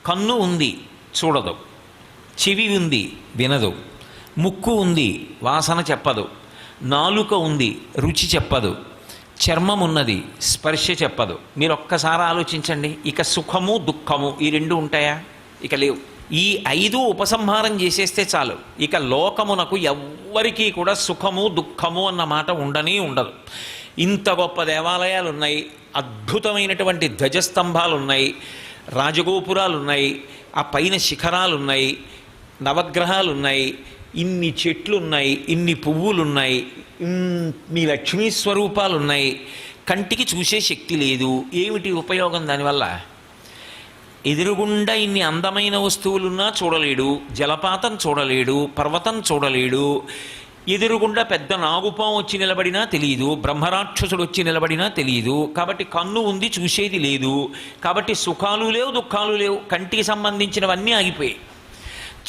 కన్ను ఉంది చూడదు, చెవి ఉంది వినదు, ముక్కు ఉంది వాసన చెప్పదు, నాలుక ఉంది రుచి చెప్పదు, చర్మం ఉన్నది స్పర్శ చెప్పదు. మీరు ఒక్కసారి ఆలోచించండి, ఇక సుఖము దుఃఖము ఈ రెండు ఉంటాయా? ఇక లేవు. ఈ ఐదు ఉపసంహారం చేసేస్తే చాలు, ఇక లోకమునకు ఎవ్వరికీ కూడా సుఖము దుఃఖము అన్న మాట ఉండనే ఉండదు. ఇంత గొప్ప దేవాలయాలు ఉన్నాయి, అద్భుతమైనటువంటి ధ్వజస్తంభాలు ఉన్నాయి, రాజగోపురాలు ఉన్నాయి, ఆ పైన శిఖరాలు ఉన్నాయి, నవగ్రహాలు ఉన్నాయి, ఇన్ని చెట్లు ఉన్నాయి, ఇన్ని పువ్వులు ఉన్నాయి, ఇన్ని లక్ష్మీ స్వరూపాలు ఉన్నాయి. కంటికి చూసే శక్తి లేదు. ఏమిటి ఉపయోగం దానివల్ల? ఎదురుగుండా ఇన్ని అందమైన వస్తువులున్నా చూడలేడు, జలపాతం చూడలేడు, పర్వతం చూడలేడు, ఎదురుగుండా పెద్ద నాగుపాం వచ్చి నిలబడినా తెలియదు, బ్రహ్మరాక్షసుడు వచ్చి నిలబడినా తెలియదు. కాబట్టి కన్ను ఉంది చూసేది లేదు, కాబట్టి సుఖాలు లేవు దుఃఖాలు లేవు, కంటికి సంబంధించినవన్నీ ఆగిపోయాయి.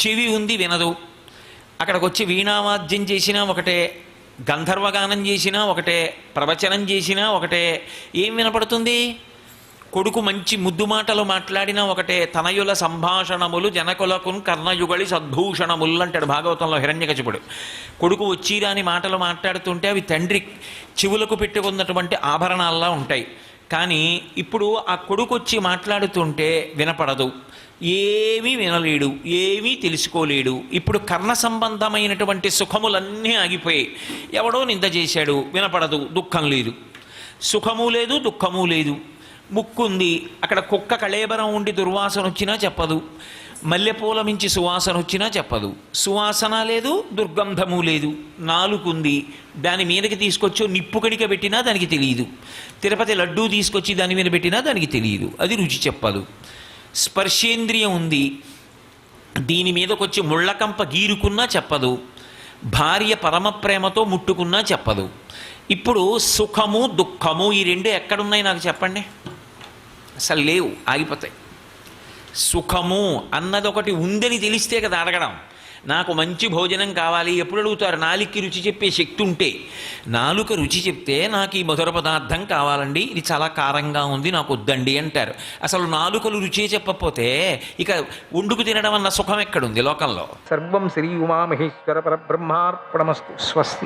చెవి ఉంది వినదు, అక్కడికి వచ్చి వీణావాద్యం చేసినా ఒకటే, గంధర్వగానం చేసినా ఒకటే, ప్రవచనం చేసినా ఒకటే, ఏం వినపడుతుంది? కొడుకు మంచి ముద్దు మాటలు మాట్లాడినా ఒకటే, తనయుల సంభాషణములు జనకులకున్ కర్ణయుగళి సద్భూషణములు అంటాడు భాగవతంలో హిరణ్యకశిపుడు. కొడుకు వచ్చిరాని మాటలు మాట్లాడుతుంటే అవి తండ్రి చెవులకు పెట్టుకున్నటువంటి ఆభరణాల్లా ఉంటాయి. కానీ ఇప్పుడు ఆ కొడుకు వచ్చి మాట్లాడుతుంటే వినపడదు, ఏమీ వినలేడు, ఏమీ తెలుసుకోలేడు. ఇప్పుడు కర్ణ సంబంధమైనటువంటి సుఖములన్నీ ఆగిపోయాయి. ఎవడో నింద చేశాడు, వినపడదు, దుఃఖం లేదు. సుఖము లేదు దుఃఖము లేదు. ముక్కుంది, అక్కడ కుక్క కళేబరం ఉండి దుర్వాసన వచ్చినా చెప్పదు, మల్లెపూల మించి సువాసన వచ్చినా చెప్పదు. సువాసన లేదు, దుర్గంధము లేదు. నాలుగుంది, దాని మీదకి తీసుకొచ్చి నిప్పు కణిక పెట్టినా దానికి తెలియదు. తిరుపతి లడ్డూ తీసుకొచ్చి దాని మీద పెట్టినా దానికి తెలియదు, అది రుచి చెప్పదు. స్పర్శేంద్రియం ఉంది, దీని మీదకొచ్చి ముళ్ళకంప గీరుకున్నా చెప్పదు, భార్య పరమప్రేమతో ముట్టుకున్నా చెప్పదు. ఇప్పుడు సుఖము దుఃఖము ఈ రెండు ఎక్కడున్నాయి నాకు చెప్పండి? అసలు లేవు, ఆగిపోతాయి. సుఖము అన్నది ఒకటి ఉందని తెలిస్తే కదా అడగడం. నాకు మంచి భోజనం కావాలి ఎప్పుడు అడుగుతారు? నాలుకకి రుచి చెప్పే శక్తి ఉంటే. నాలుక రుచి చెప్తే నాకు ఈ మధుర పదార్థం కావాలండి, ఇది చాలా కారంగా ఉంది, నాకు వద్దండి అంటారు. అసలు నాలుకలు రుచి చెప్పకపోతే ఇక వండుకు తినడం అన్న సుఖం ఎక్కడుంది లోకంలో? సర్వం శ్రీ ఉమామహేశ్వర పరబ్రహ్మార్పణమస్తు. స్వస్తి.